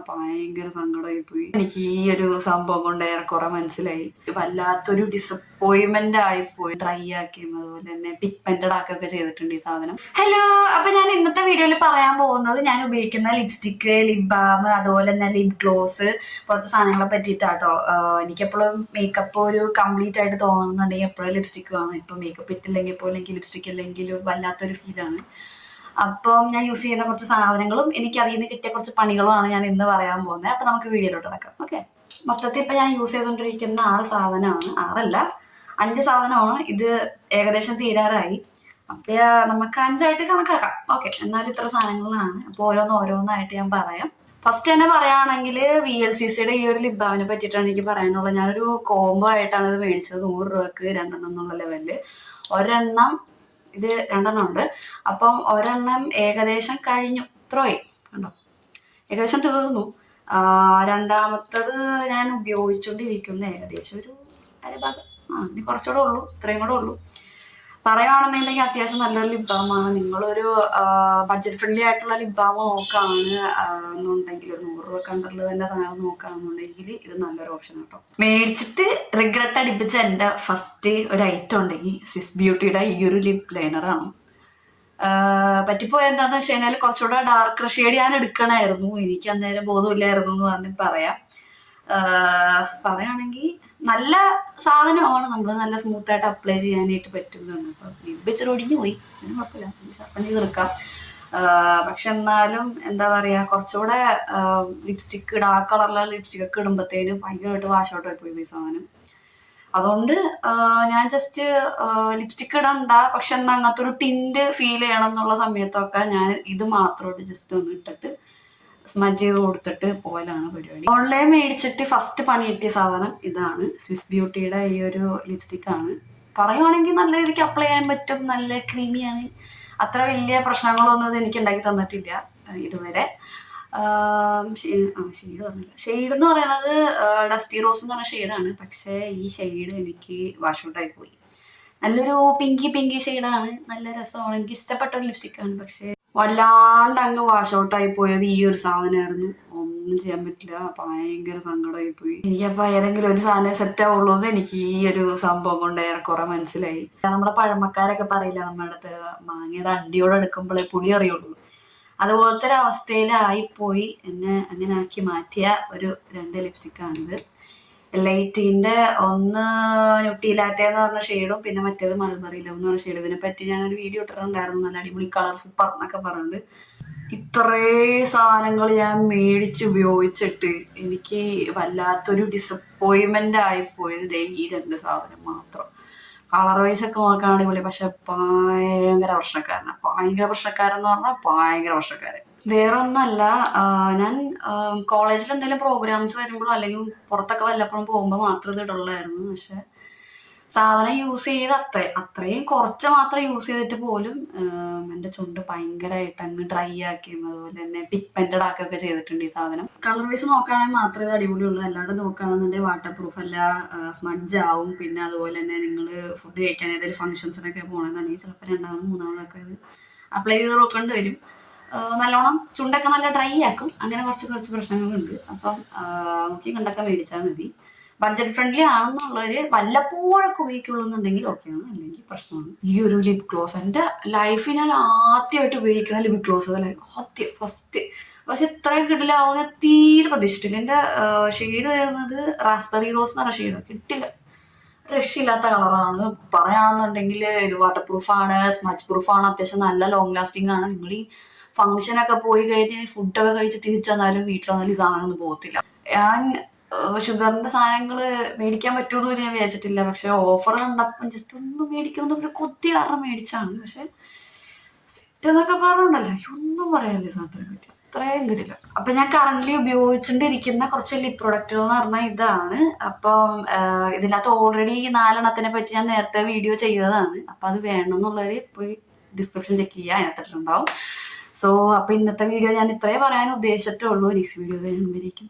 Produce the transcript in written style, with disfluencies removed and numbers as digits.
ഭയങ്കര സങ്കടമായി പോയി. എനിക്ക് ഈ ഒരു സംഭവം കൊണ്ട് ഏറെക്കുറെ മനസ്സിലായി. വല്ലാത്തൊരു ഡിസപ്പോയിന്റ്മെന്റ് ആയിപ്പോയി. ഡ്രൈ ആക്കിയും അതുപോലെ തന്നെ പിഗ്മെന്റഡ് ആക്കുകയൊക്കെ ചെയ്തിട്ടുണ്ട് ഈ സാധനം. ഹലോ, അപ്പൊ ഞാൻ ഇന്നത്തെ വീഡിയോയിൽ പറയാൻ പോകുന്നത് ഞാൻ ഉപയോഗിക്കുന്ന ലിപ്സ്റ്റിക്ക്, ലിപ് ബാം, അതുപോലെ തന്നെ ലിപ് ഗ്ലോസ് പോലത്തെ സാധനങ്ങളെ പറ്റിയിട്ടാട്ടോ. എനിക്കെപ്പോഴും മേക്കപ്പ് ഒരു കംപ്ലീറ്റ് ആയിട്ട് തോന്നുന്നുണ്ടെങ്കിൽ എപ്പോഴും ലിപ്സ്റ്റിക്ക് വേണം. ഇപ്പൊ മേക്കപ്പ് ഇട്ടില്ലെങ്കിൽ പോലും എനിക്ക് ലിപ്സ്റ്റിക്ക് ഇല്ലെങ്കിൽ വല്ലാത്തൊരു ഫീലാണ്. അപ്പം ഞാൻ യൂസ് ചെയ്യുന്ന കുറച്ച് സാധനങ്ങളും എനിക്ക് അതിൽ നിന്ന് കിട്ടിയ കുറച്ച് പണികളുമാണ് ഞാൻ ഇന്ന് പറയാൻ പോകുന്നത്. അപ്പൊ നമുക്ക് വീഡിയോയിലോട്ട് നടക്കാം. ഓക്കെ, മൊത്തത്തിൽ ഇപ്പൊ ഞാൻ യൂസ് ചെയ്തുകൊണ്ടിരിക്കുന്ന 6 സാധനമാണ്. 6 അല്ല, 5 സാധനമാണ്. ഇത് ഏകദേശം തീരാറായി. അപ്പൊ നമുക്ക് 5ആയിട്ട് കണക്കാക്കാം. ഓക്കെ, എന്നാലും ഇത്ര സാധനങ്ങളാണ്. അപ്പൊ ഓരോന്നായിട്ട് ഞാൻ പറയാം. ഫസ്റ്റ് തന്നെ പറയുകയാണെങ്കിൽ VLCCയുടെ ഈ ഒരു ലിപ് ബാമിനെ പറ്റിയിട്ടാണ് എനിക്ക് പറയാനുള്ളത്. ഞാനൊരു കോംബോ ആയിട്ടാണ് ഇത് മേടിച്ചത്. 100 രൂപക്ക് 2 എന്നുള്ള ലെവലില്. ഒരെണ്ണം, ഇത് 2 ഉണ്ട്. അപ്പം ഒരെണ്ണം ഏകദേശം കഴിഞ്ഞു. ഇത്രയായി കണ്ടോ, ഏകദേശം തീർന്നു. രണ്ടാമത്തത് ഞാൻ ഉപയോഗിച്ചുകൊണ്ടിരിക്കുന്ന ഏകദേശം ഒരു അരഭാഗം, ഇനി കുറച്ചുകൂടെ ഉള്ളൂ, ഇത്രയും കൂടെ ഉള്ളൂ. പറയുകയാണെന്നുണ്ടെങ്കിൽ അത്യാവശ്യം നല്ലൊരു ലിപ് ബാമാണ്. നിങ്ങളൊരു ബഡ്ജറ്റ് ഫ്രണ്ട്ലി ആയിട്ടുള്ള ലിപ് ബാം നോക്കുകയാണ് എന്നുണ്ടെങ്കിൽ, ഒരു 100 രൂപ കണ്ടുള്ള തന്നെ സാധനം നോക്കുകയാണെന്നുണ്ടെങ്കിൽ ഇത് നല്ലൊരു ഓപ്ഷൻ കേട്ടോ. മേടിച്ചിട്ട് റിഗ്രറ്റ് അടിപ്പിച്ച എൻ്റെ ഫസ്റ്റ് ഒരു ഐറ്റം ഉണ്ടെങ്കിൽ സ്വിസ് ബ്യൂട്ടിയുടെ ഈ ഒരു ലിപ് ലൈനറാണ്. പറ്റിപ്പോയ എന്താണെന്ന് വെച്ച് കഴിഞ്ഞാൽ കുറച്ചുകൂടെ ഡാർക്ക് ഷെയ്ഡ് ഞാൻ എടുക്കണമായിരുന്നു. എനിക്ക് അന്നേരം ബോധമില്ലായിരുന്നു എന്ന് പറഞ്ഞ് പറയുകയാണെങ്കിൽ നല്ല സാധനമാണ്. നമ്മൾ നല്ല സ്മൂത്ത് ആയിട്ട് അപ്ലൈ ചെയ്യാനായിട്ട് പറ്റുന്നുണ്ട്. അപ്പൊ ലിപ് ഇച്ചിരി ഒടിഞ്ഞു പോയി, അതിന് കുഴപ്പമില്ല, ഷർപ്പൺ ചെയ്ത് എടുക്കാം. പക്ഷെ എന്നാലും എന്താ പറയാ, കുറച്ചുകൂടെ ലിപ്സ്റ്റിക്ക്, ഡാർക്ക് കളറിലുള്ള ലിപ്സ്റ്റിക് ഒക്കെ ഇടുമ്പോഴത്തേനും ഭയങ്കരമായിട്ട് വാഷ് ഔട്ട് ആയി പോയി ഈ സാധനം. അതുകൊണ്ട് ഞാൻ ജസ്റ്റ് ലിപ്സ്റ്റിക്ക് ഇടണ്ട, പക്ഷെ എന്നാ അങ്ങനത്തെ ഒരു ടിൻറ്റ് ഫീൽ ചെയ്യണം എന്നുള്ള സമയത്തൊക്കെ ഞാൻ ഇത് മാത്രമായിട്ട് ജസ്റ്റ് ഒന്ന് ഇട്ടിട്ട് സ്മജ് ചെയ്ത് കൊടുത്തിട്ട് പോലാണ് പരിപാടി. ഓൺലൈൻ മേടിച്ചിട്ട് ഫസ്റ്റ് പണി കിട്ടിയ സാധനം ഇതാണ്. സ്വിസ് ബ്യൂട്ടിയുടെ ഈ ഒരു ലിപ്സ്റ്റിക്കാണ്. പറയുവാണെങ്കിൽ നല്ല രീതിക്ക് അപ്ലൈ ചെയ്യാൻ പറ്റും, നല്ല ക്രീമിയാണ്. അത്ര വലിയ പ്രശ്നങ്ങളൊന്നും ഇത് എനിക്ക് ഉണ്ടാക്കി തന്നിട്ടില്ല ഇതുവരെ. ഷെയ്ഡ് പറഞ്ഞില്ല. ഷെയ്ഡ് എന്ന് പറയണത് ഡസ്റ്റി റോസ് എന്ന് പറഞ്ഞ ഷെയ്ഡാണ്. പക്ഷേ ഈ ഷെയ്ഡ് എനിക്ക് വാഷ് ഔട്ടായി പോയി. നല്ലൊരു പിങ്കി ഷെയ്ഡാണ്, നല്ല രസമാണ്, എനിക്ക് ഇഷ്ടപ്പെട്ട ഒരു ലിപ്സ്റ്റിക്കാണ്. പക്ഷേ വല്ലാണ്ട് അങ്ങ് വാഷ് ഔട്ടായി പോയത് ഈ ഒരു സാധനമായിരുന്നു. ഒന്നും ചെയ്യാൻ പറ്റില്ല, ഭയങ്കര സങ്കടമായി പോയി. എനിക്കപ്പോൾ ഏതെങ്കിലും ഒരു സാധനം സെറ്റ് ആവുള്ളൂ എന്ന് എനിക്ക് ഈ ഒരു സംഭവം കൊണ്ട് ഏറെക്കുറെ മനസ്സിലായി. നമ്മുടെ പഴമക്കാരൊക്കെ പറയില്ല, നമ്മുടെ അടുത്ത് മാങ്ങയുടെ അണ്ടിയോടെ എടുക്കുമ്പോഴേ പുളി അറിയുള്ളൂ. അതുപോലത്തെ ഒരു അവസ്ഥയിലായിപ്പോയി. എന്നെ അങ്ങനെ ആക്കി മാറ്റിയ ഒരു 2 ലിപ്സ്റ്റിക്കാണിത്. ലൈറ്റിന്റെ ഒന്ന് ന്യൂട്ടിലാറ്റെ എന്ന് പറഞ്ഞ ഷെയ്ഡും പിന്നെ മറ്റേത് മൾബറി ലവ് എന്ന് പറഞ്ഞ ഷെയ്ഡ്. ഇതിനെ പറ്റി ഞാനൊരു വീഡിയോ ഇട്ടിട്ടുണ്ടായിരുന്നു, നല്ല അടിപൊളി കളർ, സൂപ്പർ എന്നൊക്കെ പറഞ്ഞിട്ട്. ഇത്രേ സാധനങ്ങൾ ഞാൻ മേടിച്ച് ഉപയോഗിച്ചിട്ട് എനിക്ക് വല്ലാത്തൊരു ഡിസപ്പോയിൻമെന്റ് ആയിപ്പോയത് ഈ 2 സാധനം മാത്രം. കളർ വൈസ് ഒക്കെ നോക്കുകയാണെങ്കിൽ പക്ഷെ ഭയങ്കര പ്രശ്നക്കാരൻ എന്ന് പറഞ്ഞാൽ ഭയങ്കര പ്രശ്നക്കാരൻ. വേറെ ഒന്നല്ല, ഞാൻ കോളേജിൽ എന്തെങ്കിലും പ്രോഗ്രാംസ് വരുമ്പോഴോ അല്ലെങ്കിൽ പുറത്തൊക്കെ വല്ലപ്പോഴും പോകുമ്പോൾ മാത്രം ഇത് ഇടുള്ളായിരുന്നു. പക്ഷെ സാധനം യൂസ് ചെയ്ത് അത്രയും കുറച്ച് മാത്രം യൂസ് ചെയ്തിട്ട് പോലും എൻ്റെ ചുണ്ട് ഭയങ്കരമായിട്ട് അങ്ങ് ഡ്രൈ ആക്കിയും അതുപോലെ തന്നെ പിഗ്മെന്റഡ് ആക്കുകയൊക്കെ ചെയ്തിട്ടുണ്ട് ഈ സാധനം. കളർ വൈസ് നോക്കുകയാണെങ്കിൽ മാത്രമേ ഇത് അടിപൊളിയുള്ളൂ. അല്ലാണ്ട് നോക്കുകയാണെന്നുണ്ടെങ്കിൽ വാട്ടർ പ്രൂഫ് അല്ല, സ്മഡ്ജ് ആവും. പിന്നെ അതുപോലെ തന്നെ നിങ്ങൾ ഫുഡ് കഴിക്കാൻ ഏതെങ്കിലും ഫംഗ്ഷൻസിനൊക്കെ പോകണമെന്നുണ്ടെങ്കിൽ ചിലപ്പോൾ 2ാമതും 3ാമതൊക്കെ ഇത് അപ്ലൈ ചെയ്ത് നോക്കേണ്ടി വരും. നല്ലോണം ചുണ്ടൊക്കെ നല്ല ഡ്രൈ ആക്കും. അങ്ങനെ കുറച്ച് പ്രശ്നങ്ങളുണ്ട്. അപ്പം നോക്കി കണ്ടൊക്കെ മേടിച്ചാൽ മതി. ബഡ്ജറ്റ് ഫ്രണ്ട്ലി ആണെന്നുള്ളവര് വല്ലപ്പോഴൊക്കെ ഉപയോഗിക്കുള്ളൂ എന്നുണ്ടെങ്കിൽ ഓക്കെയാണ്, അല്ലെങ്കിൽ പ്രശ്നമാണ്. ഈ ഒരു ലിപ് ഗ്ലോസ് എൻ്റെ ലൈഫിൽ ഞാൻ ആദ്യമായിട്ട് ഉപയോഗിക്കുന്ന ലിപ് ഗ്ലോസ് അല്ലേ, ഫസ്റ്റ്. പക്ഷെ ഇത്രയും കിട്ടില്ലാവുന്ന തീരെ പ്രതീക്ഷിച്ചിട്ടില്ല. എൻ്റെ ഷെയ്ഡ് വരുന്നത് റാസ്ബെറി റോസ് എന്ന് പറഞ്ഞ ഷെയ്ഡ്. കിട്ടില്ല, രക്ഷയില്ലാത്ത കളറാണ്. പറയുകയാണെന്നുണ്ടെങ്കിൽ ഇത് വാട്ടർ പ്രൂഫാണ്, സ്മച്ച് പ്രൂഫാണ്, അത്യാവശ്യം നല്ല ലോങ് ലാസ്റ്റിംഗ് ആണ്. നിങ്ങൾ ഈ ഫംഗ്ഷനൊക്കെ പോയി കഴിഞ്ഞ് ഫുഡൊക്കെ കഴിച്ച് തിരിച്ചു വന്നാലും വീട്ടിൽ വന്നാലും ഈ സാധനം ഒന്നും പോകത്തില്ല. ഞാൻ ഷുഗറിന്റെ സാധനങ്ങൾ മേടിക്കാൻ പറ്റുമെന്ന് ഞാൻ വിചാരിച്ചിട്ടില്ല. പക്ഷെ ഓഫർ കണ്ടപ്പം ജസ്റ്റ് ഒന്ന് മേടിക്കണമെന്നൊരു കൊതി കാരണം മേടിച്ചാണ്. പക്ഷെ സെറ്റ് എന്നൊക്കെ പറഞ്ഞിട്ടുണ്ടല്ലോ, ഒന്നും പറയാനില്ല സാധനത്തിനെ പറ്റി, അത്രയും കിട്ടില്ല. അപ്പൊ ഞാൻ കറന്റ്ലി ഉപയോഗിച്ചുകൊണ്ടിരിക്കുന്ന കുറച്ച് ലിപ് പ്രൊഡക്റ്റുകൾ എന്ന് പറഞ്ഞാൽ ഇതാണ്. അപ്പം ഇതിനകത്ത് ഓൾറെഡി 4 എണ്ണത്തിനെ പറ്റി ഞാൻ നേരത്തെ വീഡിയോ ചെയ്തതാണ്. അപ്പൊ അത് വേണമെന്നുള്ളവര് പോയി ഡിസ്ക്രിപ്ഷൻ ചെക്ക് ചെയ്യുക, അതിനകത്തിട്ടുണ്ടാവും. സോ അപ്പൊ ഇന്നത്തെ വീഡിയോ ഞാൻ ഇത്രേ പറയാൻ ഉദ്ദേശിച്ചിട്ടുള്ളൂ. നെക്സ്റ്റ് വീഡിയോ വരുമ്പോഴേക്കും